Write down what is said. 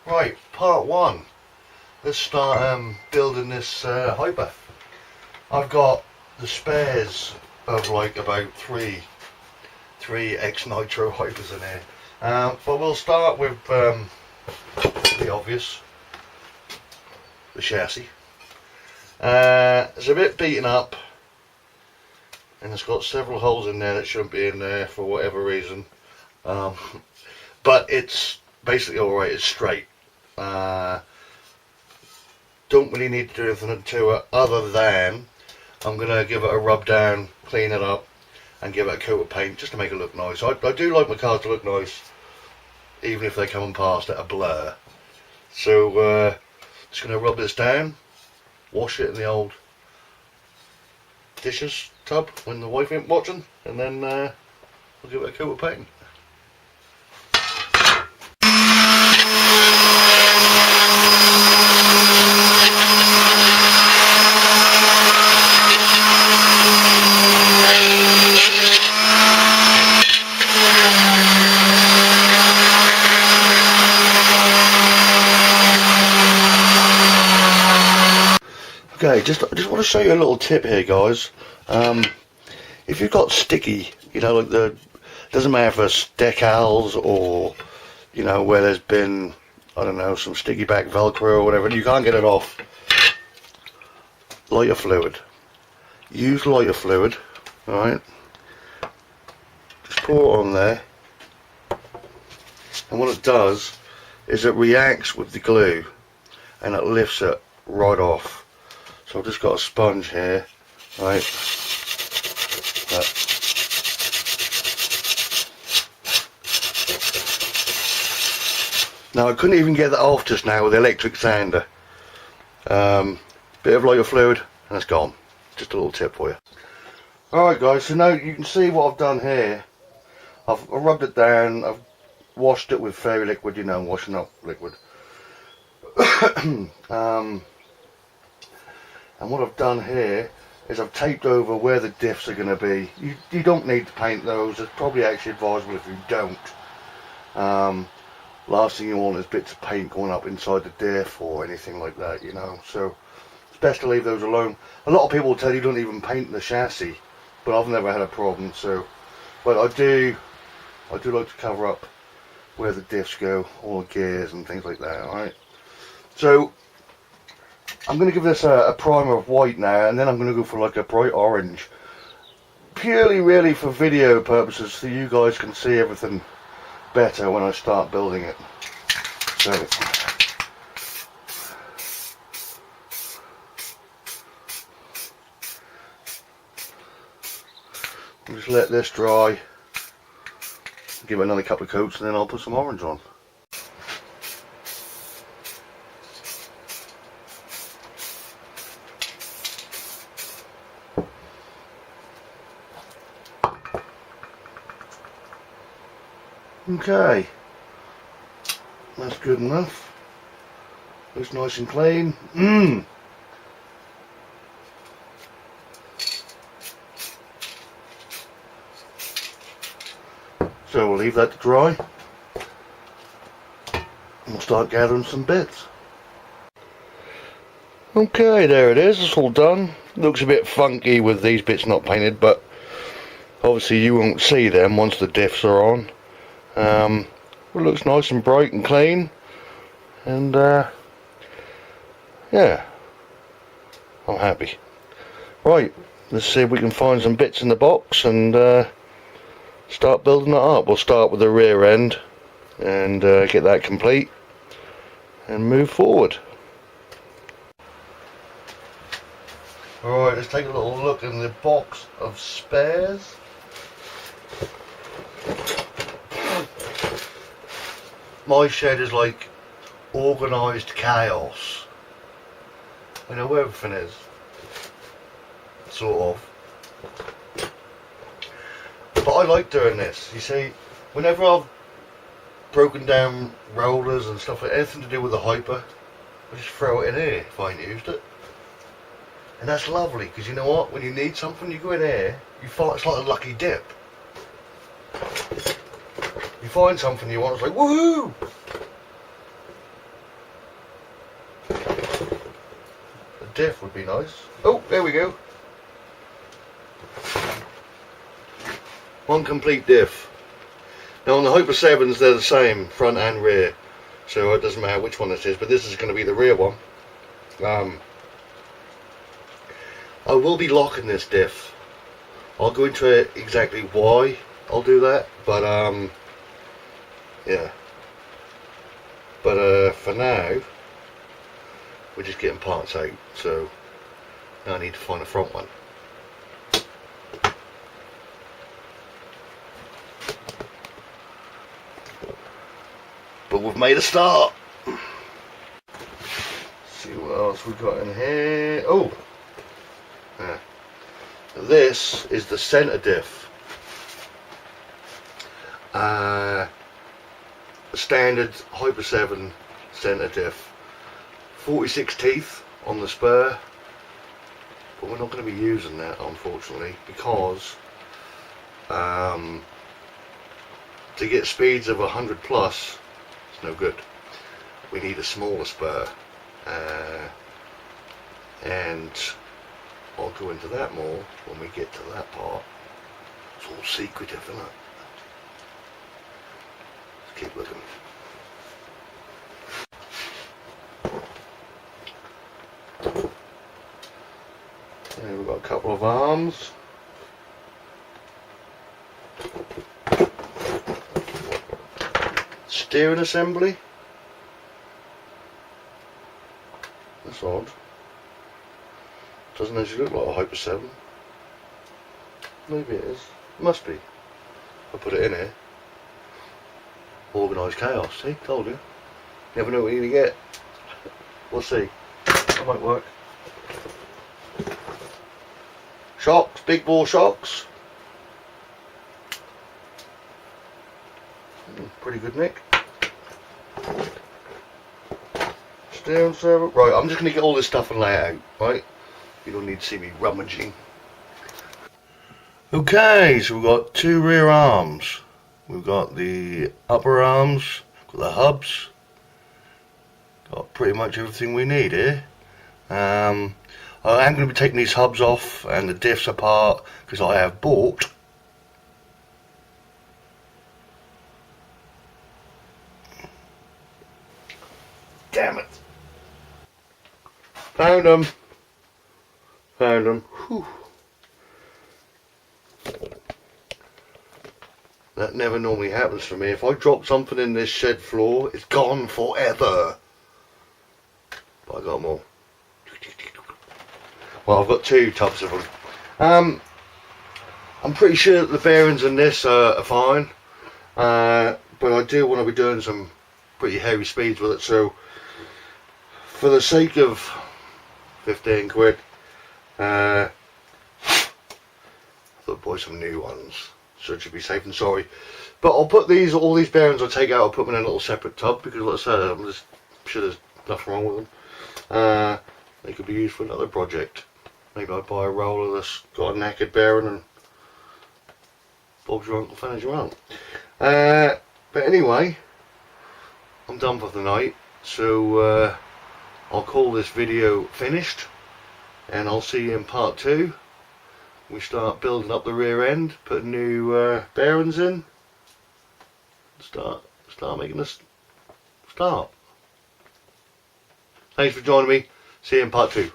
Right, part one. Let's start building this Hyper. I've got the spares of like about three X Nitro Hypers in here. But we'll start with the obvious, the chassis. It's a bit beaten up, and it's got several holes in there that shouldn't be in there for whatever reason. But it's basically alright, it's straight. Don't really need to do anything to it other than I'm going to give it a rub down, clean it up, and give it a coat of paint just to make it look nice. I do like my cars to look nice, even if they come past at a blur. So just going to rub this down, wash it in the old dishes tub when the wife ain't watching, and then we'll give it a coat of paint. Okay, just want to show you a little tip here, guys. If you've got sticky, you know, like doesn't matter if it's decals or, you know, where there's been, I don't know, some sticky back Velcro or whatever, and you can't get it off. Lighter fluid. Use lighter fluid, alright? Just pour it on there, and what it does is it reacts with the glue and it lifts it right off. So I've just got a sponge here, right? Now I couldn't even get that off just now with the electric sander. Bit of lighter fluid and it's gone. Just a little tip for you. Alright guys, so now you can see what I've done here. I've rubbed it down, I've washed it with fairy liquid, you know, washing up liquid. And what I've done here is I've taped over where the diffs are going to be. You don't need to paint those. It's probably actually advisable if you don't. Last thing you want is bits of paint going up inside the diff or anything like that, you know. So it's best to leave those alone. A lot of people will tell you don't even paint the chassis, but I've never had a problem. So, but I do like to cover up where the diffs go, all the gears and things like that. All right. So I'm going to give this a primer of white now, and then I'm going to go for like a bright orange. Purely really for video purposes, so you guys can see everything better when I start building it. So I'll just let this dry, give it another couple of coats, and then I'll put some orange on. Okay, that's good enough. Looks nice and clean. So we'll leave that to dry, and we'll start gathering some bits. Okay, there it is. It's all done. Looks a bit funky with these bits not painted, but obviously you won't see them once the diffs are on. It looks nice and bright and clean, and yeah, I'm happy. Right, let's see if we can find some bits in the box and start building it up. We'll start with the rear end and get that complete and move forward. Alright, let's take a little look in the box of spares. My shed is like organised chaos. I know where everything is, sort of. But I like doing this. You see, whenever I've broken down rollers and stuff, like anything to do with the Hyper, I just throw it in here if I ain't used it. And that's lovely, because you know what? When you need something, you go in here, you find it's like a lucky dip. You find something you want, it's like, woohoo! diff would be nice. Oh, there we go. One complete diff. Now on the Hyper 7s they're the same, front and rear. So it doesn't matter which one this is, but this is going to be the rear one. I will be locking this diff. I'll go into exactly why I'll do that, but yeah. But for now, we're just getting parts out, so now I need to find the front one. But we've made a start. Let's see what else we've got in here. Oh, yeah. This is the center diff. A standard Hyper 7 center diff. 46 teeth on the spur, but we're not going to be using that unfortunately, because to get speeds of 100 plus, it's no good. We need a smaller spur, and I'll go into that more when we get to that part. It's all secretive, isn't it? Let's keep looking. There we've got a couple of arms. Steering assembly. That's odd. Doesn't actually look like a Hyper 7. Maybe it is. Must be. I put it in here. Organised chaos. See, told you. Never know what you're gonna get. We'll see. That might work. Shocks, big bore shocks. Pretty good nick. Steering servo. Right, I'm just going to get all this stuff and lay it out, right? You don't need to see me rummaging. Okay, so we've got two rear arms. We've got the upper arms, got the hubs. Got pretty much everything we need here. I am going to be taking these hubs off and the diffs apart because I have bought damn it. Found them. Found them. Whew. That never normally happens for me. If I drop something in this shed floor, it's gone forever. But I got more. Well, I've got two tubs of them. I'm pretty sure that the bearings in this are fine, but I do want to be doing some pretty heavy speeds with it, so for the sake of 15 quid, I thought I'd buy some new ones, so it should be safe and sorry. But I'll put all these bearings I'll take out, I'll put them in a little separate tub, because like I said, I'm just sure there's nothing wrong with them. They could be used for another project. Maybe I'd buy a roller that's got a naked bearing and Bob's your uncle finish around. But anyway, I'm done for the night, so I'll call this video finished, and I'll see you in part 2. We start building up the rear end, putting new bearings in, start making this start. Thanks for joining me. See you in part 2.